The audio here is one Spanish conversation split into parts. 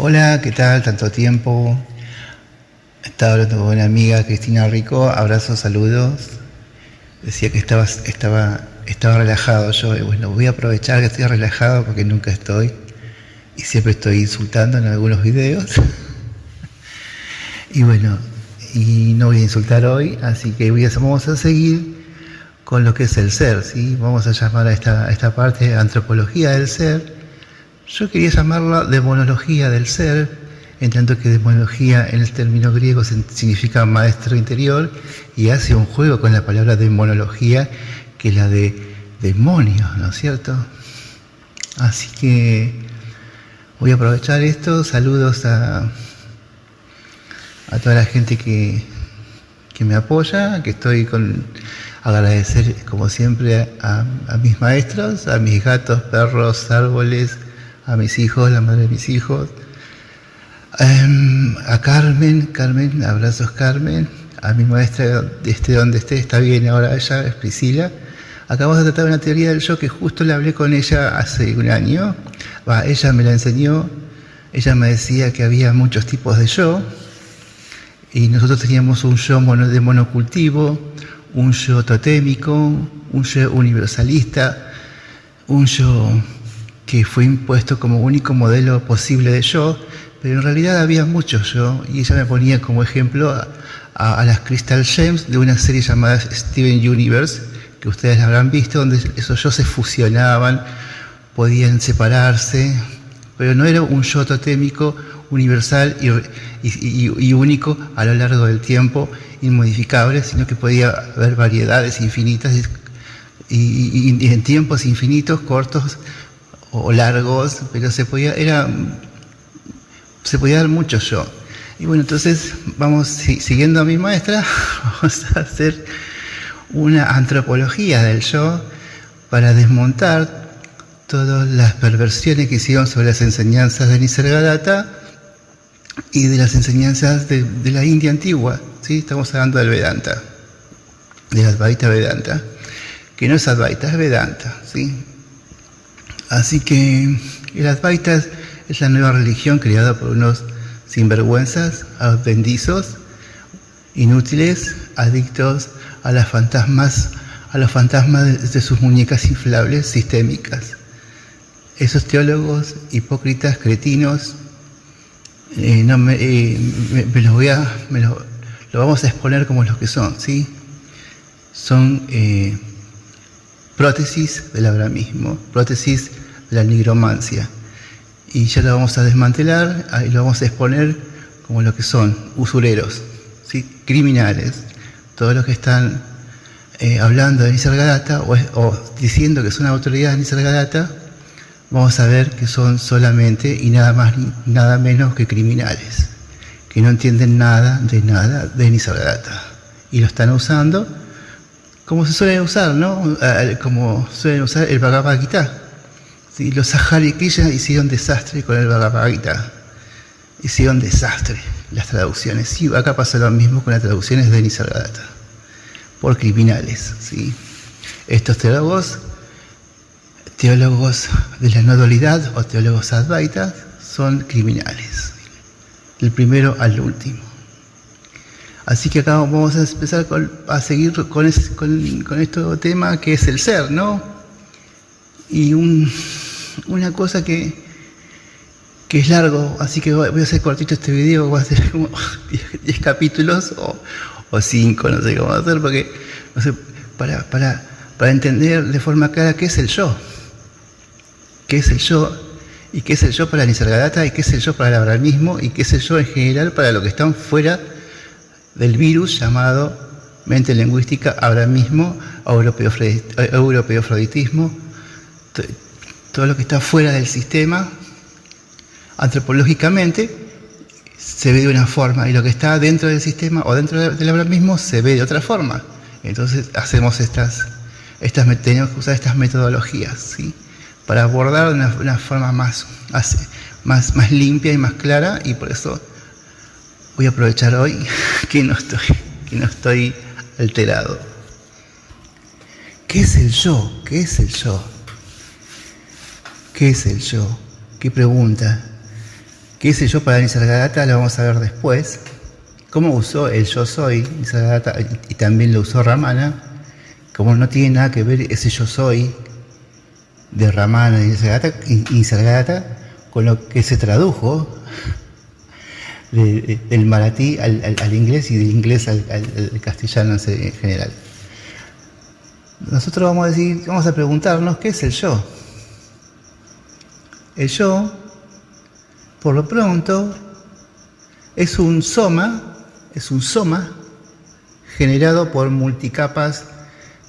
Hola, ¿qué tal? Tanto tiempo. Estaba hablando con una amiga, Cristina Rico. Abrazos, saludos. Decía que estaba relajado yo. Y bueno, voy a aprovechar que estoy relajado porque nunca estoy. Y siempre estoy insultando en algunos videos. Y bueno, y no voy a insultar hoy, así que vamos a seguir con lo que es el ser, ¿sí? Vamos a llamar a esta parte antropología del ser. Yo quería llamarla demonología del ser, en tanto que demonología en el término griego significa maestro interior y hace un juego con la palabra demonología, que es la de demonios, ¿no es cierto? Así que voy a aprovechar esto. Saludos a toda la gente que me apoya, que estoy con agradecer como siempre a mis maestros, a mis gatos, perros, árboles, a mis hijos, la madre de mis hijos, a Carmen, abrazos Carmen, a mi maestra donde esté, está bien ahora ella, es Priscila. Acabamos de tratar una teoría del yo que justo le hablé con ella hace un año. Ella me la enseñó, ella me decía que había muchos tipos de yo, y nosotros teníamos un yo de monocultivo, un yo totémico, un yo universalista, un yo que fue impuesto como único modelo posible de yo, pero en realidad había muchos yo, y ella me ponía como ejemplo a las Crystal Gems de una serie llamada Steven Universe, que ustedes la habrán visto, donde esos yo se fusionaban, podían separarse, pero no era un yo totémico universal y único a lo largo del tiempo, inmodificable, sino que podía haber variedades infinitas y en tiempos infinitos, cortos o largos, pero se podía dar mucho yo. Y bueno, entonces vamos, siguiendo a mi maestra, vamos a hacer una antropología del yo para desmontar todas las perversiones que hicieron sobre las enseñanzas de Nisargadatta y de las enseñanzas de la India antigua, ¿sí? Estamos hablando del Vedanta, del Advaita Vedanta, que no es Advaita, es Vedanta, ¿sí? Así que el Advaita es la nueva religión creada por unos sinvergüenzas, adventizos, inútiles, adictos a los fantasmas de sus muñecas inflables sistémicas. Esos teólogos hipócritas, cretinos, lo vamos a exponer como los que son, ¿sí? Son prótesis del abramismo, prótesis de la nigromancia. Y ya lo vamos a desmantelar y lo vamos a exponer como lo que son, usureros, ¿sí? Criminales, todos los que están hablando de Nisargadatta o diciendo que son autoridades de Nisargadatta. Vamos a ver que son solamente y nada más ni nada menos que criminales, que no entienden nada de Nisargadatta y lo están usando como se suele usar, ¿no? Como suelen usar el Bhagavad Gita. ¿Sí? Los Hare Krishna hicieron desastre con el Bhagavad Gita, hicieron desastre las traducciones. Y acá pasa lo mismo con las traducciones de Nisargadatta, por criminales, ¿sí? Estos teólogos de la no dualidad o teólogos advaitas son criminales, del primero al último. Así que acá vamos a empezar a seguir con este tema que es el ser, ¿no? Y una cosa que es largo, así que voy a hacer cortito este video, voy a hacer como 10 capítulos o 5, no sé cómo hacer, porque no sé, para entender de forma clara qué es el yo. ¿Qué es el yo? ¿Y qué es el yo para Nisargadatta? ¿Y qué es el yo para el abrahamismo? ¿Y qué es el yo en general para los que están fuera del virus llamado mente lingüística, abrahamismo, europeofroditismo? Todo lo que está fuera del sistema, antropológicamente, se ve de una forma, y lo que está dentro del sistema o dentro del abrahamismo se ve de otra forma. Entonces tenemos que usar estas metodologías, ¿sí? Para abordar de una forma más limpia y más clara, y por eso voy a aprovechar hoy que no estoy alterado. ¿Qué es el yo? ¿Qué es el yo? ¿Qué es el yo? ¿Qué pregunta? ¿Qué es el yo para Nisargadatta? Lo vamos a ver después. Cómo usó el yo soy Nisargadatta, y también lo usó Ramana, como no tiene nada que ver ese yo soy de Ramana y Nisargadatta con lo que se tradujo del maratí al inglés y del inglés al castellano en general. Nosotros vamos a preguntarnos qué es el yo. El yo, por lo pronto, es un soma generado por multicapas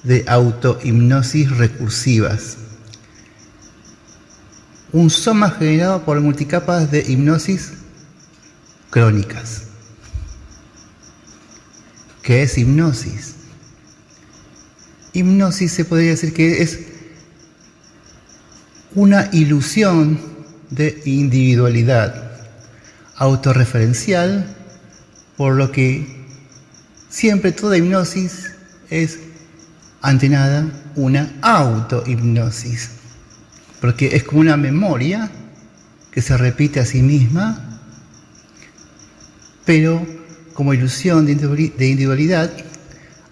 de autohipnosis recursivas. Un soma generado por multicapas de hipnosis crónicas. ¿Qué es hipnosis? Hipnosis se podría decir que es una ilusión de individualidad autorreferencial, por lo que siempre toda hipnosis es ante nada una autohipnosis, porque es como una memoria que se repite a sí misma, pero como ilusión de individualidad,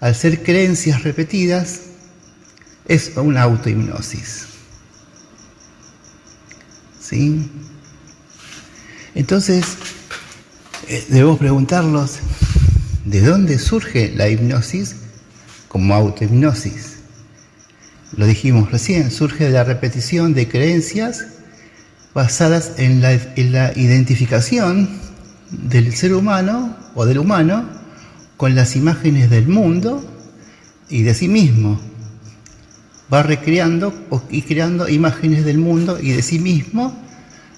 al ser creencias repetidas, es una autohipnosis. ¿Sí? Entonces, debemos preguntarnos, ¿de dónde surge la hipnosis como autohipnosis? Lo dijimos recién, surge de la repetición de creencias basadas en la identificación del ser humano o del humano con las imágenes del mundo y de sí mismo. Va recreando y creando imágenes del mundo y de sí mismo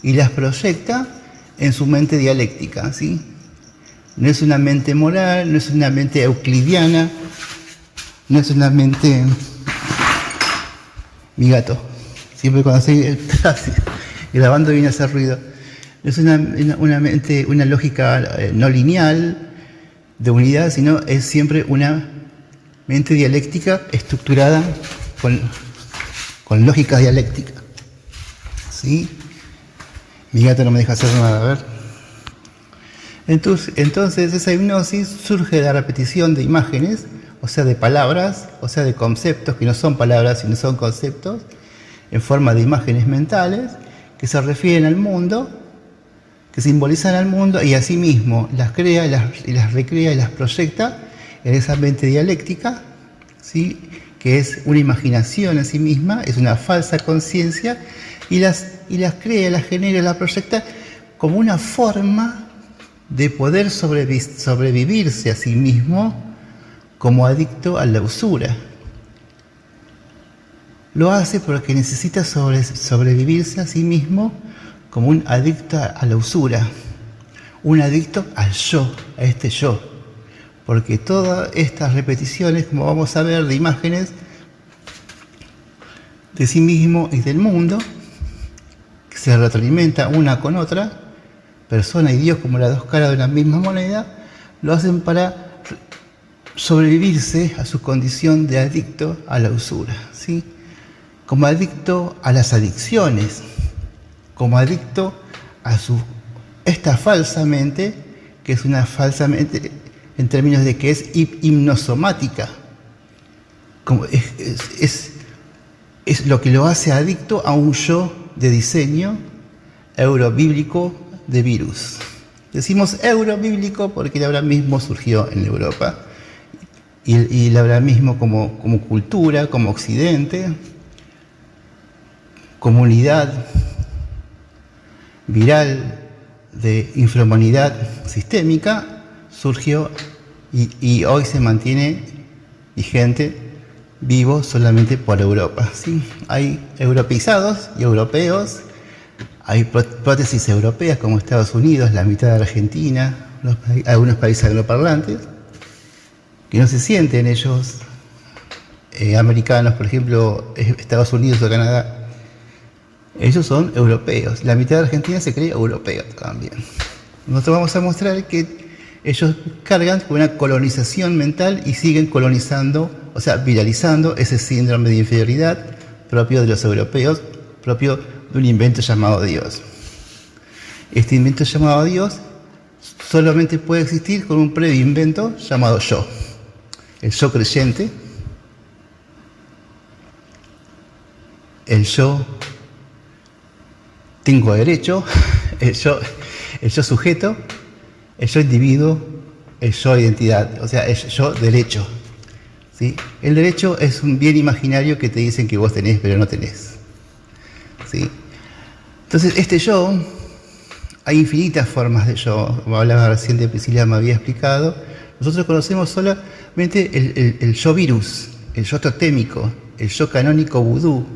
y las proyecta en su mente dialéctica, ¿sí? No es una mente moral, no es una mente euclidiana, no es una mente... Mi gato, siempre cuando estoy grabando viene a hacer ruido. No es una lógica no lineal de unidad, sino es siempre una mente dialéctica estructurada con lógica dialéctica. ¿Sí? Mi gato no me deja hacer nada, a ver. Entonces esa hipnosis surge de la repetición de imágenes, o sea, de palabras, o sea, de conceptos que no son palabras, sino son conceptos, en forma de imágenes mentales, que se refieren al mundo, que simbolizan al mundo, y asimismo las crea y las recrea y las proyecta en esa mente dialéctica, ¿sí? Que es una imaginación en sí misma, es una falsa conciencia, y las crea, las genera, las proyecta como una forma de poder sobrevivirse a sí mismo como adicto a la usura. Lo hace porque necesita sobrevivirse a sí mismo como un adicto a la usura, un adicto al yo, a este yo. Porque todas estas repeticiones, como vamos a ver, de imágenes de sí mismo y del mundo, que se retroalimenta una con otra, persona y Dios como las dos caras de una misma moneda, lo hacen para sobrevivirse a su condición de adicto a la usura, ¿sí? Como adicto a las adicciones, como adicto a esta falsa mente, que es una falsa mente en términos de que es hipnosomática, como es lo que lo hace adicto a un yo de diseño eurobíblico de virus. Decimos eurobíblico porque el abrahamismo surgió en Europa, y el abrahamismo como cultura, como occidente, comunidad viral de infrahumanidad sistémica, surgió y hoy se mantiene vigente, vivo solamente por Europa, ¿sí? Hay europeizados y europeos, hay prótesis europeas como Estados Unidos, la mitad de Argentina, algunos países angloparlantes, que no se sienten ellos americanos, por ejemplo, Estados Unidos o Canadá. Ellos son europeos. La mitad de Argentina se cree europea también. Nosotros vamos a mostrar que ellos cargan con una colonización mental y siguen colonizando, o sea, viralizando ese síndrome de inferioridad propio de los europeos, propio de un invento llamado Dios. Este invento llamado Dios solamente puede existir con un previo invento llamado yo. El yo creyente, el yo tengo derecho, el yo sujeto, el yo individuo, el yo identidad, o sea, el yo derecho. ¿Sí? El derecho es un bien imaginario que te dicen que vos tenés, pero no tenés. ¿Sí? Entonces, este yo, hay infinitas formas de yo, como hablaba recién de Priscila, me había explicado. Nosotros conocemos solamente el yo virus, el yo totémico, el yo canónico vudú,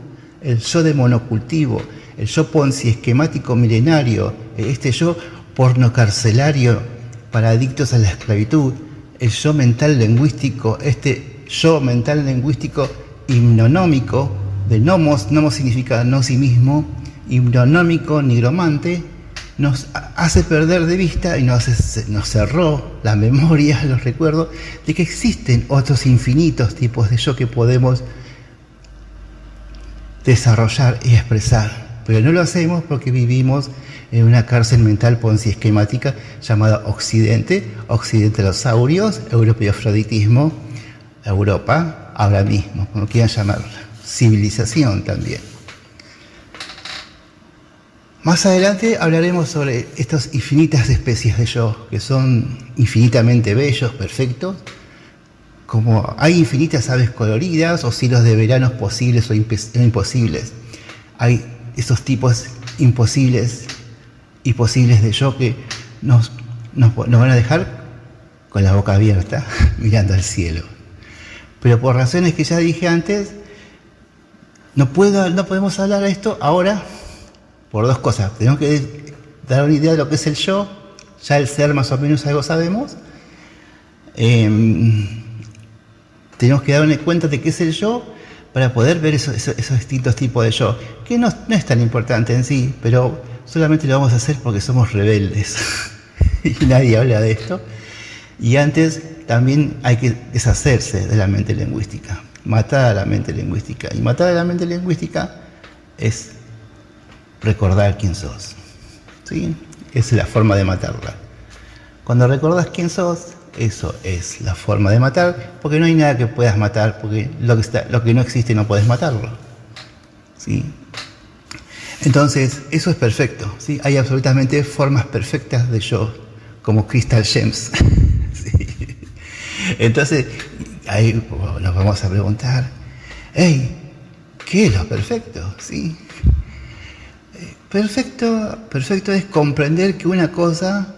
el yo de monocultivo, el yo ponzi esquemático milenario, este yo pornocarcelario para adictos a la esclavitud, el yo mental lingüístico, este yo mental lingüístico himnonómico, de nomos significa no sí mismo, himnonómico, nigromante, nos hace perder de vista y nos cerró la memoria, los recuerdos, de que existen otros infinitos tipos de yo que podemos desarrollar y expresar. Pero no lo hacemos porque vivimos en una cárcel mental ponzi esquemática llamada Occidente, occidentalosaurio, europeofroditismo, Europa, ahora mismo, como quieran llamarla, civilización también. Más adelante hablaremos sobre estas infinitas especies de yo, que son infinitamente bellos, perfectos, como hay infinitas aves coloridas o cielos de veranos posibles o imposibles. Hay esos tipos imposibles y posibles de yo que nos van a dejar con la boca abierta, mirando al cielo. Pero por razones que ya dije antes, no podemos hablar de esto ahora por dos cosas. Tenemos que dar una idea de lo que es el yo, ya el ser más o menos algo sabemos. Tenemos que darnos cuenta de qué es el yo para poder ver esos distintos tipos de yo, que no es tan importante en sí, pero solamente lo vamos a hacer porque somos rebeldes y nadie habla de esto. Y antes también hay que deshacerse de la mente lingüística, matar a la mente lingüística. Y matar a la mente lingüística es recordar quién sos. ¿Sí? Esa es la forma de matarla. Cuando recordás quién sos, eso es la forma de matar, porque no hay nada que puedas matar, porque lo que no existe no puedes matarlo. ¿Sí? Entonces, eso es perfecto. ¿Sí? Hay absolutamente formas perfectas de yo, como Crystal Gems. ¿Sí? Entonces, ahí nos vamos a preguntar, hey, ¿qué es lo perfecto? ¿Sí? Perfecto es comprender que una cosa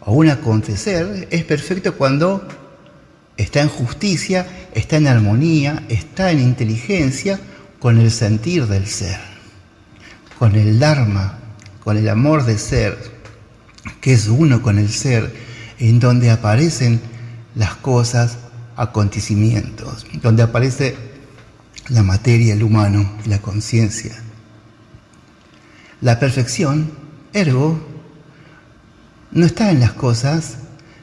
o un acontecer es perfecto cuando está en justicia, está en armonía, está en inteligencia con el sentir del ser, con el Dharma, con el amor de ser, que es uno con el ser, en donde aparecen las cosas, acontecimientos, donde aparece la materia, el humano y la conciencia. La perfección, ergo, no está en las cosas,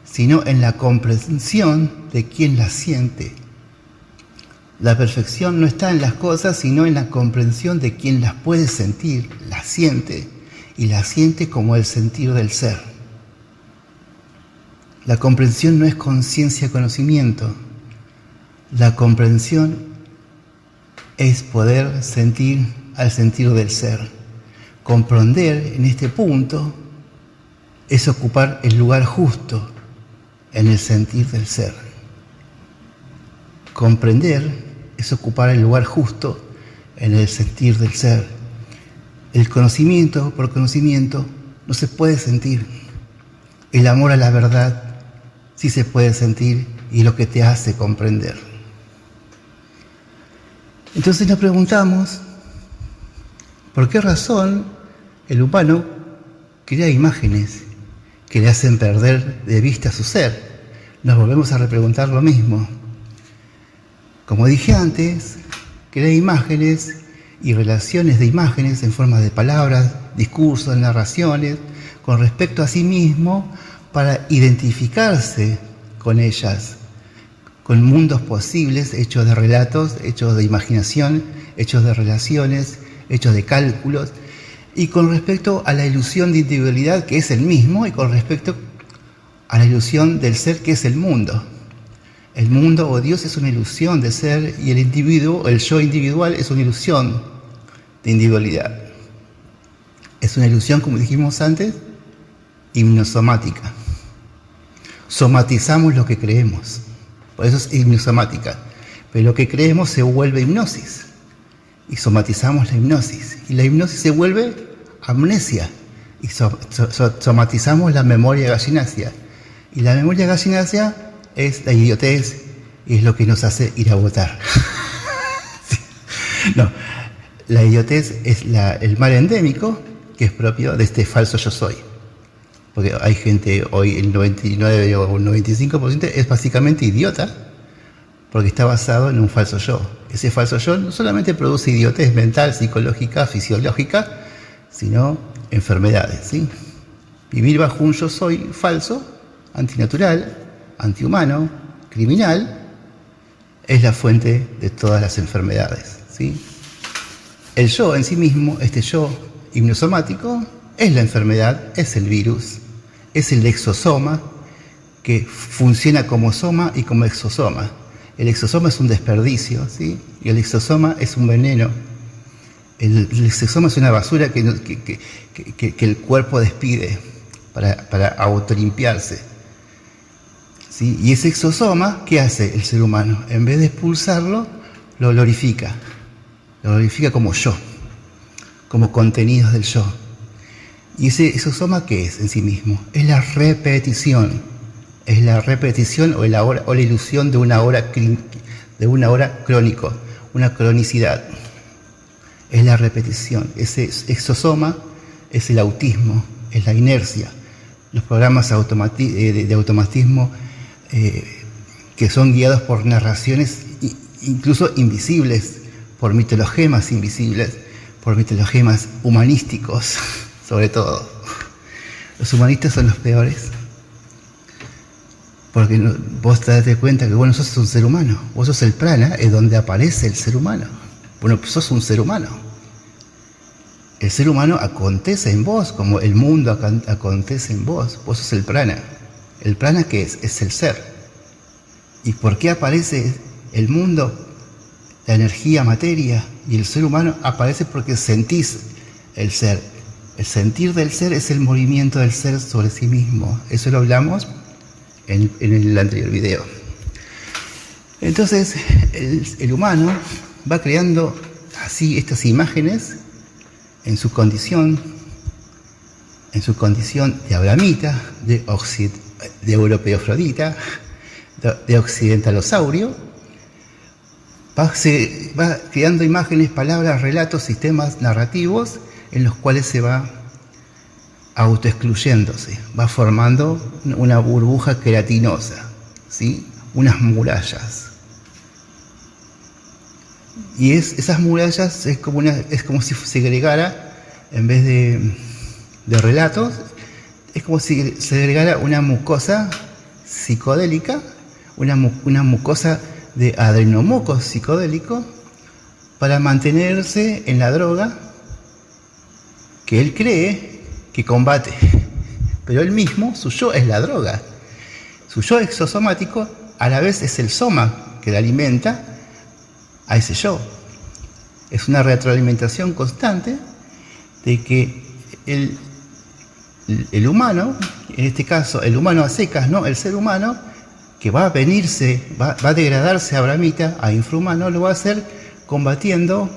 sino en la comprensión de quien las siente. La perfección no está en las cosas, sino en la comprensión de quien las puede sentir, las siente, y las siente como el sentir del ser. La comprensión no es conciencia-conocimiento. La comprensión es poder sentir al sentir del ser. Comprender en este punto es ocupar el lugar justo en el sentir del ser. Comprender es ocupar el lugar justo en el sentir del ser. El conocimiento por conocimiento no se puede sentir. El amor a la verdad sí se puede sentir y es lo que te hace comprender. Entonces nos preguntamos, ¿por qué razón el humano crea imágenes que le hacen perder de vista su ser? Nos volvemos a repreguntar lo mismo. Como dije antes, crea imágenes y relaciones de imágenes en forma de palabras, discursos, narraciones, con respecto a sí mismo para identificarse con ellas, con mundos posibles hechos de relatos, hechos de imaginación, hechos de relaciones, hechos de cálculos, y con respecto a la ilusión de individualidad que es el mismo, y con respecto a la ilusión del ser que es el mundo. El mundo o Dios es una ilusión de ser, y el individuo, el yo individual, es una ilusión de individualidad. Es una ilusión, como dijimos antes, hipnosomática. Somatizamos lo que creemos, por eso es hipnosomática. Pero lo que creemos se vuelve hipnosis, y somatizamos la hipnosis. Y la hipnosis se vuelve amnesia, y somatizamos la memoria gallinacia. Y la memoria gallinacia es la idiotez, y es lo que nos hace ir a votar. No, la idiotez es el mal endémico que es propio de este falso yo soy. Porque hay gente hoy, el 99 o el 95% es básicamente idiota, porque está basado en un falso yo. Ese falso yo no solamente produce idiotez mental, psicológica, fisiológica, sino enfermedades, ¿sí? Vivir bajo un yo soy falso, antinatural, antihumano, criminal, es la fuente de todas las enfermedades, ¿sí? El yo en sí mismo, este yo hipnosomático, es la enfermedad, es el virus, es el exosoma que funciona como soma y como exosoma. El exosoma es un desperdicio, ¿sí? Y el exosoma es un veneno. El exosoma es una basura que el cuerpo despide para autolimpiarse, ¿sí? Y ese exosoma, ¿qué hace el ser humano? En vez de expulsarlo, lo glorifica. Lo glorifica como yo, como contenidos del yo. ¿Y ese exosoma qué es en sí mismo? Es la repetición. Es la repetición o la ilusión de una hora crónico, una cronicidad. Es la repetición. Ese exosoma es el autismo, es la inercia. Los programas de automatismo que son guiados por narraciones incluso invisibles, por mitologemas invisibles, por mitologemas humanísticos, sobre todo. Los humanistas son los peores, porque vos te das cuenta que, bueno, sos un ser humano, vos sos el prana, es donde aparece el ser humano. Bueno, pues sos un ser humano. El ser humano acontece en vos, como el mundo acontece en vos. Vos sos el prana. ¿El prana qué es? Es el ser. ¿Y por qué aparece el mundo, la energía, materia, y el ser humano? Aparece porque sentís el ser. El sentir del ser es el movimiento del ser sobre sí mismo. Eso lo hablamos en el anterior video. Entonces, el humano va creando así estas imágenes en su condición de abramita, de europeofrodita, de occidentalosaurio. Va creando imágenes, palabras, relatos, sistemas narrativos en los cuales se va autoexcluyéndose, va formando una burbuja queratinosa, ¿sí? Unas murallas. Y esas murallas es como si se agregara, en vez de relatos, es como si se agregara una mucosa psicodélica, una mucosa de adrenomoco psicodélico, para mantenerse en la droga que él cree que combate. Pero él mismo, su yo es la droga. Su yo exosomático a la vez es el soma que le alimenta a ese yo. Es una retroalimentación constante de que el humano, en este caso el humano a secas, no, el ser humano, que va a degradarse a bramita, a infrahumano, lo va a hacer combatiendo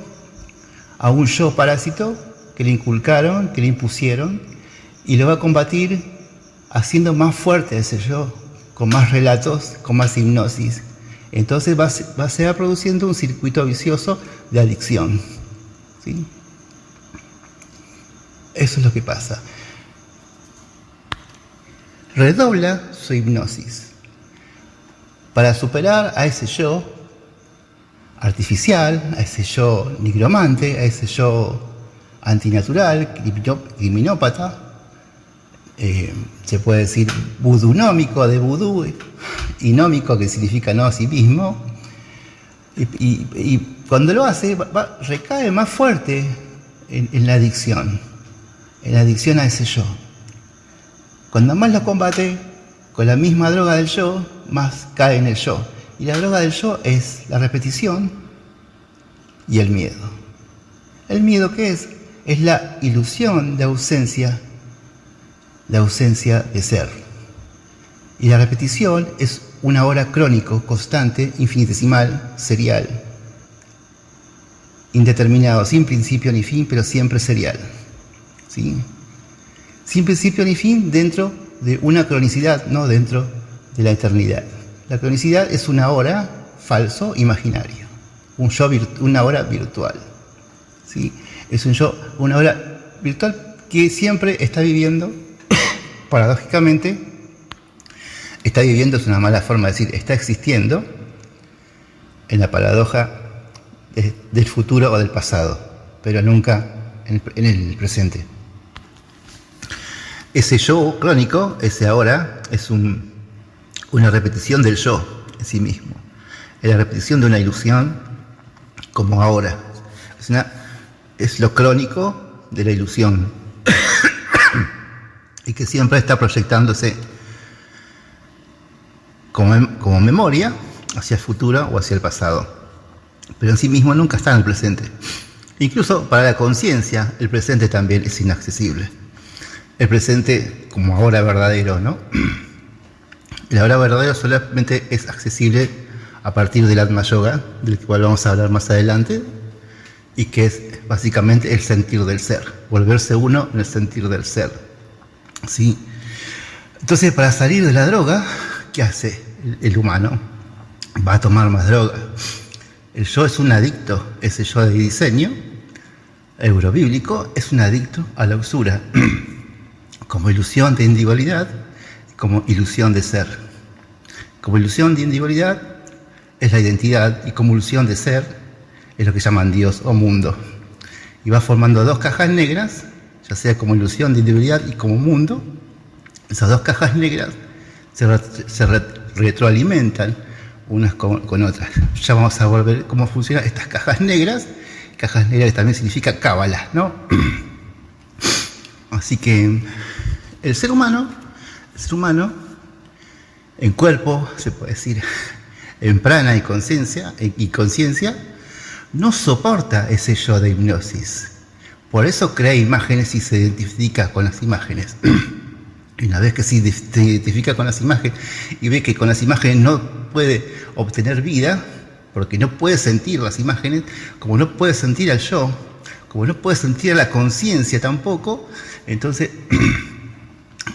a un yo parásito que le inculcaron, que le impusieron, y lo va a combatir haciendo más fuerte ese yo, con más relatos, con más hipnosis. Entonces se va produciendo un circuito vicioso de adicción, ¿sí? Eso es lo que pasa. Redobla su hipnosis para superar a ese yo artificial, a ese yo nigromante, a ese yo antinatural, criminópata, se puede decir vudunómico, de vudú, inómico, que significa no a sí mismo, y cuando lo hace recae más fuerte en la adicción. en la adicción a ese yo. Cuando más lo combate con la misma droga del yo, más cae en el yo. Y la droga del yo es la repetición y el miedo. ¿El miedo qué es? Es la ilusión de ausencia de ser. Y la repetición es un ahora crónico, constante, infinitesimal, serial, indeterminado, sin principio ni fin, pero siempre serial. ¿Sí? Sin principio ni fin dentro de una cronicidad, no dentro de la eternidad. La cronicidad es una hora falso, imaginario, una hora virtual. ¿Sí? Es un yo, una hora virtual que siempre está viviendo, paradójicamente, está viviendo es una mala forma de decir, está existiendo en la paradoja del futuro o del pasado, pero nunca en el presente. Ese yo crónico, ese ahora, es una repetición del yo en sí mismo. Es la repetición de una ilusión como ahora. Es lo crónico de la ilusión y que siempre está proyectándose como memoria hacia el futuro o hacia el pasado, pero en sí mismo nunca está en el presente. Incluso para la conciencia, el presente también es inaccesible. El presente como ahora verdadero, ¿no? El ahora verdadero solamente es accesible a partir del Atma Yoga, del cual vamos a hablar más adelante, y que es básicamente el sentir del ser, volverse uno en el sentir del ser. ¿Sí? Entonces, para salir de la droga, ¿qué hace el humano? Va a tomar más droga. El yo es un adicto, ese yo de diseño eurobíblico es un adicto a la usura, como ilusión de individualidad, como ilusión de ser. Como ilusión de individualidad es la identidad y como ilusión de ser es lo que llaman Dios o mundo. Y va formando dos cajas negras, ya sea como ilusión de individualidad y como mundo. Esas dos cajas negras se retroalimentan unas con otras. Ya vamos a volver cómo funcionan estas cajas negras. Cajas negras también significa cábala, ¿no? Así que el ser humano, en cuerpo, se puede decir, en prana y conciencia, no soporta ese yo de hipnosis. Por eso crea imágenes y se identifica con las imágenes. Y una vez que se identifica con las imágenes y ve que con las imágenes no puede obtener vida, porque no puede sentir las imágenes, como no puede sentir al yo, como no puede sentir a la conciencia tampoco, entonces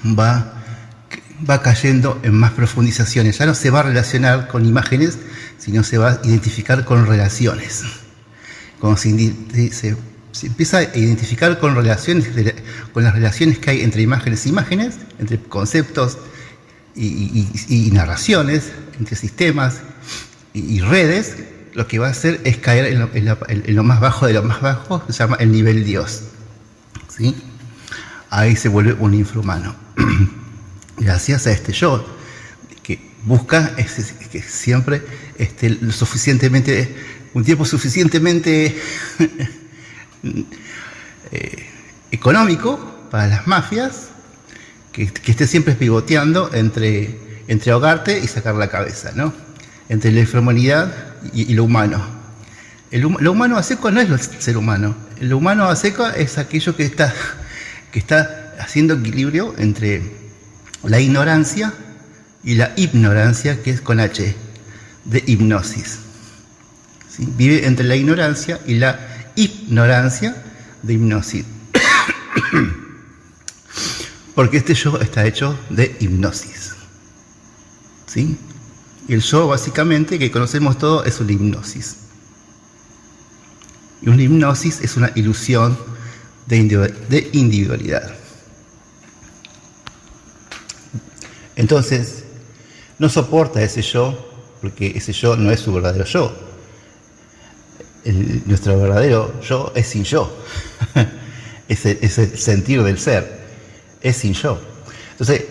va cayendo en más profundizaciones. Ya no se va a relacionar con imágenes, sino se va a identificar con relaciones. Cuando se empieza a identificar con con las relaciones que hay entre imágenes y imágenes, entre conceptos y narraciones, entre sistemas y redes, lo que va a hacer es caer en lo más bajo de lo más bajo, se llama el nivel Dios. ¿Sí? Ahí se vuelve un infrahumano. Gracias a este yo, que busca que siempre esté un tiempo suficientemente económico para las mafias, que esté siempre pivoteando entre ahogarte y sacar la cabeza, ¿no? Entre la infrahumanidad y lo humano. Lo humano a seco no es el ser humano. Lo humano a seco es aquello que está haciendo equilibrio entre la ignorancia y la ignorancia, que es con H, de hipnosis. ¿Sí? Vive entre la ignorancia y la ignorancia de hipnosis. Porque este yo está hecho de hipnosis. ¿Sí? Y el yo, básicamente, que conocemos todos, es una hipnosis. Y una hipnosis es una ilusión de individualidad. Entonces, no soporta ese yo, porque ese yo no es su verdadero yo. Nuestro verdadero yo es sin yo. Es el sentir del ser. Es sin yo. Entonces,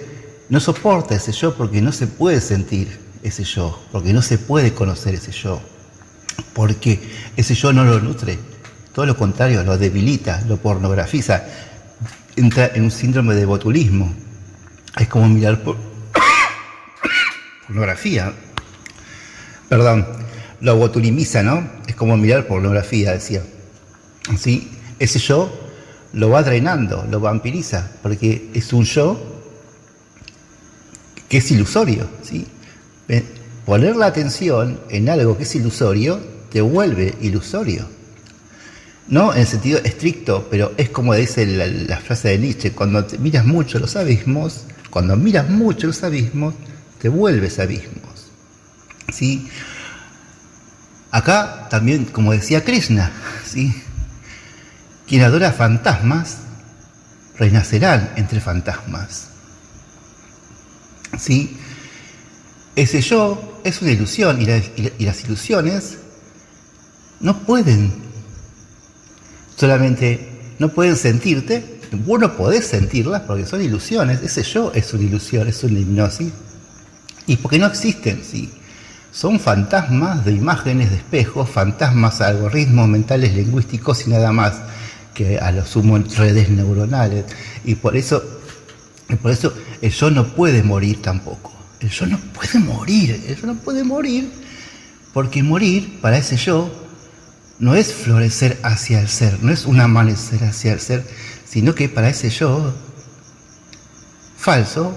no soporta ese yo porque no se puede sentir ese yo, porque no se puede conocer ese yo, porque ese yo no lo nutre, todo lo contrario, lo debilita, lo pornografiza. entra en un síndrome de botulismo. Es como mirar pornografía. Perdón, lo botulimiza, ¿no? Es como mirar pornografía, decía. ¿Sí? Ese yo lo va drenando, lo vampiriza, porque es un yo que es ilusorio, ¿sí? Poner la atención en algo que es ilusorio te vuelve ilusorio. No en el sentido estricto, pero es como dice la frase de Nietzsche: cuando miras mucho los abismos, te vuelves abismos. ¿Sí? Acá también, como decía Krishna, ¿sí? Quien adora fantasmas, renacerán entre fantasmas. ¿Sí? Ese yo es una ilusión, y las ilusiones no pueden sentirte. Vos no podés sentirlas porque son ilusiones. Ese yo es una ilusión, es una hipnosis, y porque no existen, ¿sí? Son fantasmas de imágenes de espejos, fantasmas, algoritmos mentales lingüísticos y nada más, que a lo sumo redes neuronales. Y por eso el yo no puede morir tampoco. El yo no puede morir, porque morir para ese yo no es florecer hacia el ser, no es un amanecer hacia el ser, sino que para ese yo falso,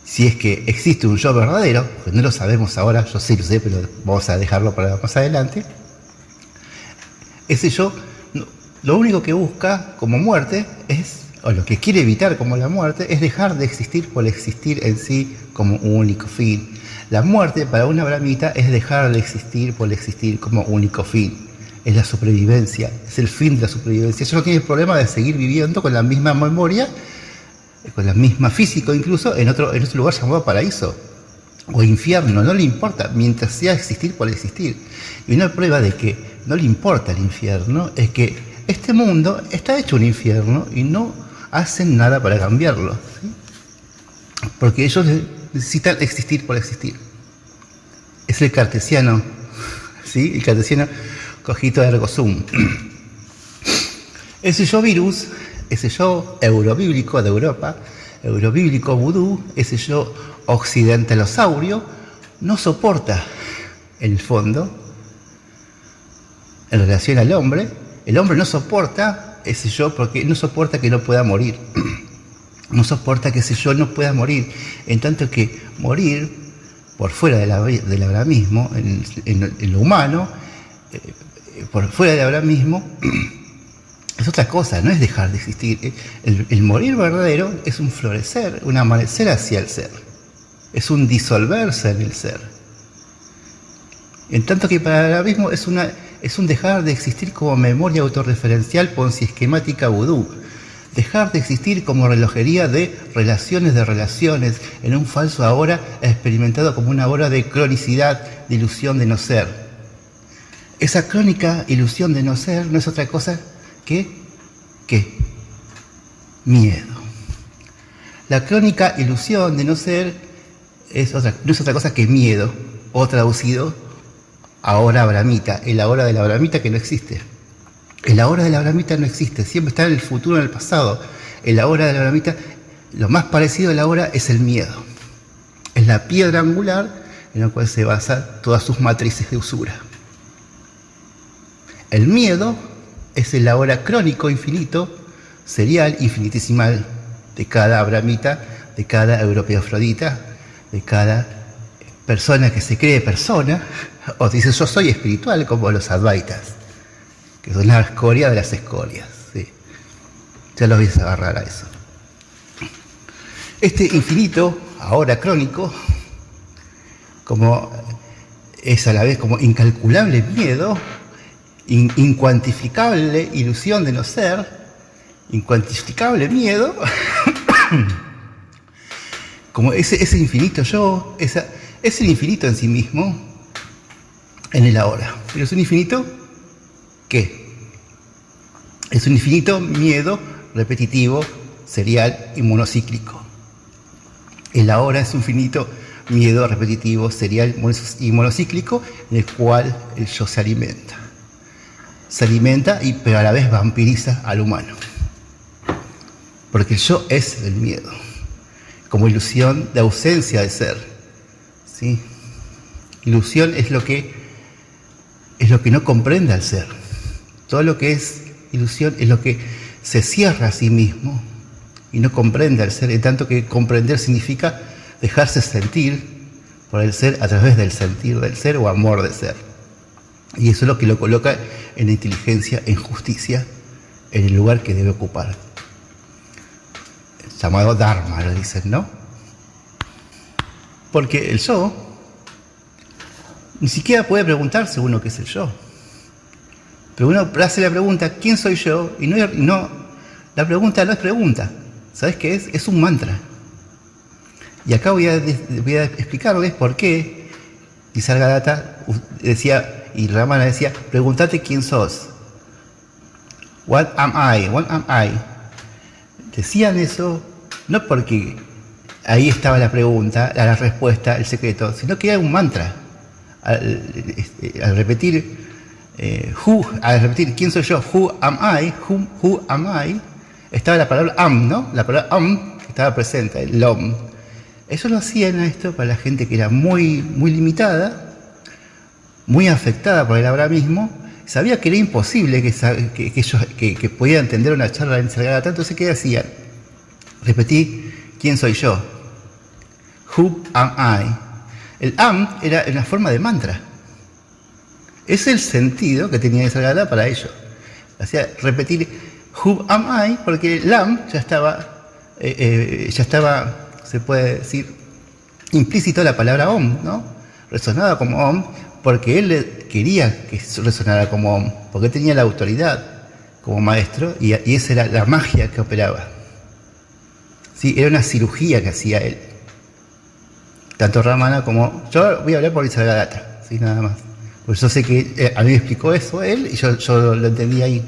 si es que existe un yo verdadero, pues no lo sabemos ahora, yo sí lo sé, pero vamos a dejarlo para más adelante, ese yo lo único que busca como muerte o lo que quiere evitar como la muerte, es dejar de existir por existir en sí como un único fin. La muerte para una brahmita es dejar de existir por existir como único fin. Es la supervivencia, es el fin de la supervivencia. Ella no tiene problema de seguir viviendo con la misma memoria, con la misma físico incluso, en otro lugar llamado paraíso o infierno, no le importa, mientras sea existir por existir. Y una prueba de que no le importa el infierno es que este mundo está hecho un infierno y no hacen nada para cambiarlo, ¿sí? Porque ellos necesitan existir por existir. Es el cartesiano, ¿sí? El cartesiano cogito ergo sum. Ese yo virus, ese yo eurobíblico de Europa, eurobíblico vudú, ese yo occidentalosaurio, no soporta, en el fondo, en relación al hombre, el hombre no soporta ese yo porque no soporta que no pueda morir. No soporta que ese yo no pueda morir. En tanto que morir por fuera del abrahamismo, en lo humano, por fuera del abrahamismo, es otra cosa, no es dejar de existir. El morir verdadero es un florecer, un amanecer hacia el ser. Es un disolverse en el ser. En tanto que para el abrahamismo es un dejar de existir como memoria autorreferencial ponzi-esquemática vudú. Dejar de existir como relojería de relaciones, en un falso ahora experimentado como una hora de cronicidad, de ilusión de no ser. Esa crónica ilusión de no ser no es otra cosa que miedo. La crónica ilusión de no ser no es otra cosa que miedo, o traducido ahora abramita, el ahora de la abramita que no existe. El ahora de la abramita no existe, siempre está en el futuro, en el pasado. El ahora de la abramita, lo más parecido al ahora es el miedo. Es la piedra angular en la cual se basan todas sus matrices de usura. El miedo es el ahora crónico infinito, serial, infinitesimal, de cada abramita, de cada europeo afrodita, de cada persona que se cree persona, o dice yo soy espiritual, como los advaitas, que son la escoria de las escorias. ¿Sí? Ya los voy a agarrar a eso. Este infinito, ahora crónico, como es a la vez como incalculable miedo, incuantificable ilusión de no ser, incuantificable miedo, como ese infinito yo, es el infinito en sí mismo, en el ahora. Pero es un infinito, ¿qué? Es un infinito miedo repetitivo, serial y monocíclico. El ahora es un infinito miedo repetitivo, serial y monocíclico, en el cual el yo se alimenta. Se alimenta, pero a la vez vampiriza al humano. Porque el yo es el miedo, como ilusión de ausencia de ser, ¿sí? Ilusión es lo que no comprende al ser. Todo lo que es ilusión es lo que se cierra a sí mismo y no comprende al ser, en tanto que comprender significa dejarse sentir por el ser a través del sentir del ser o amor de ser. Y eso es lo que lo coloca en la inteligencia, en justicia, en el lugar que debe ocupar. Llamado Dharma, lo dicen, ¿no? Porque el yo ni siquiera puede preguntarse uno qué es el yo. Pero uno hace la pregunta, ¿quién soy yo? Y no, la pregunta no es pregunta. ¿Sabes qué es? Es un mantra. Y acá voy a explicarles por qué Nisargadatta decía, y Ramana decía, pregúntate quién sos. What am I? What am I? Decían eso no porque ahí estaba la pregunta, la respuesta, el secreto, sino que era un mantra. Al repetir quién soy yo, who am I, estaba la palabra am, ¿no? La palabra am estaba presente, el om. Eso lo hacían a esto para la gente que era muy, muy limitada, muy afectada por el ahora mismo. Sabía que era imposible que ellos que podían entender una charla en Nisargadatta, entonces ¿qué hacían? Repetí quién soy yo. Who am I? El am era una forma de mantra. Es el sentido que tenía Nisargadatta para ello. Hacía repetir who am I porque el am ya estaba, se puede decir, implícito la palabra om, ¿no? Resonaba como om porque él quería que resonara como om, porque tenía la autoridad como maestro y esa era la magia que operaba. Sí, era una cirugía que hacía él. Tanto Ramana como... Yo voy a hablar por Nisargadatta, ¿sí? Nada más. Pues yo sé que a mí me explicó eso él y yo lo entendí ahí.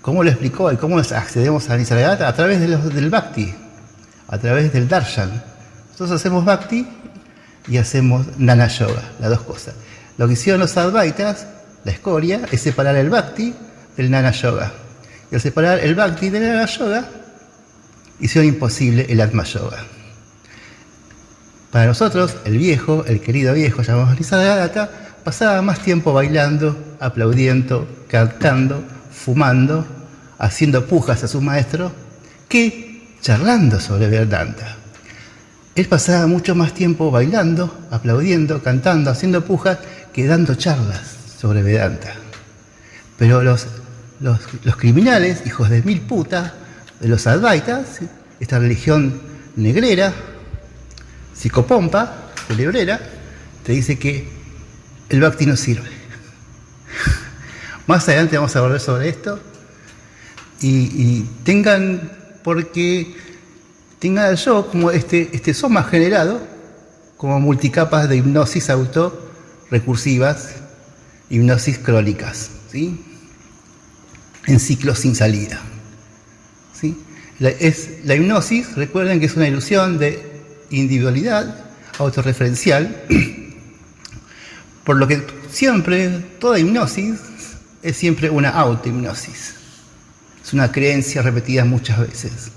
¿Cómo lo explicó y cómo accedemos a Nisargadatta? A través del Bhakti, a través del Darshan. Nosotros hacemos Bhakti y hacemos Jnana Yoga, las dos cosas. Lo que hicieron los Advaitas, la escoria, es separar el Bhakti del Jnana Yoga. Y al separar el Bhakti del Jnana Yoga, hicieron imposible el Atma Yoga. Para nosotros, el querido viejo llamado Nisargadatta, pasaba más tiempo bailando, aplaudiendo, cantando, fumando, haciendo pujas a su maestro, que charlando sobre Vedanta. Él pasaba mucho más tiempo bailando, aplaudiendo, cantando, haciendo pujas, que dando charlas sobre Vedanta. Pero los criminales, hijos de mil putas, de los Advaitas, esta religión negrera, psicopompa, culebrera, te dice que el Bhakti no sirve. Más adelante vamos a volver sobre esto. Y tengan el yo como este soma generado, como multicapas de hipnosis auto-recursivas, hipnosis crónicas, ¿sí? En ciclos sin salida. ¿Sí? La hipnosis, recuerden que es una ilusión de individualidad autorreferencial, por lo que siempre, toda hipnosis es siempre una autohipnosis. Es una creencia repetida muchas veces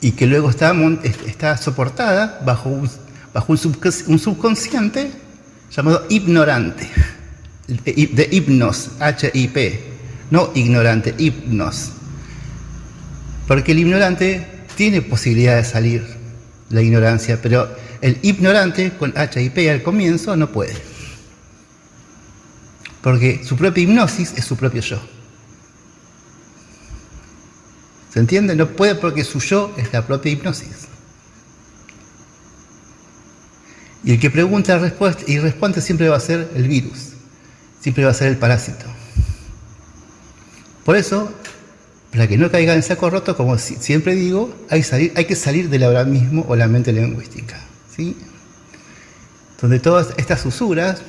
y que luego está soportada bajo un subconsciente llamado ignorante, de hipnos, H-I-P, no ignorante, hipnos. Porque el ignorante tiene posibilidad de salir de la ignorancia, pero el ignorante con H-I-P al comienzo no puede. Porque su propia hipnosis es su propio yo. ¿Se entiende? No puede porque su yo es la propia hipnosis. Y el que pregunta y responde siempre va a ser el virus, siempre va a ser el parásito. Por eso, para que no caiga en saco roto, como siempre digo, hay que salir del ahora mismo o la mente lingüística, ¿sí? Donde todas estas usuras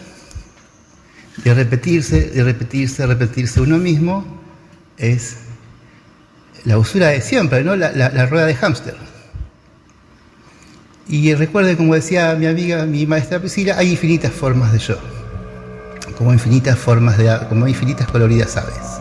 de repetirse uno mismo es la usura de siempre, ¿no? La rueda de hámster. Y recuerden, como decía mi maestra Priscila, hay infinitas formas de yo, como infinitas coloridas aves.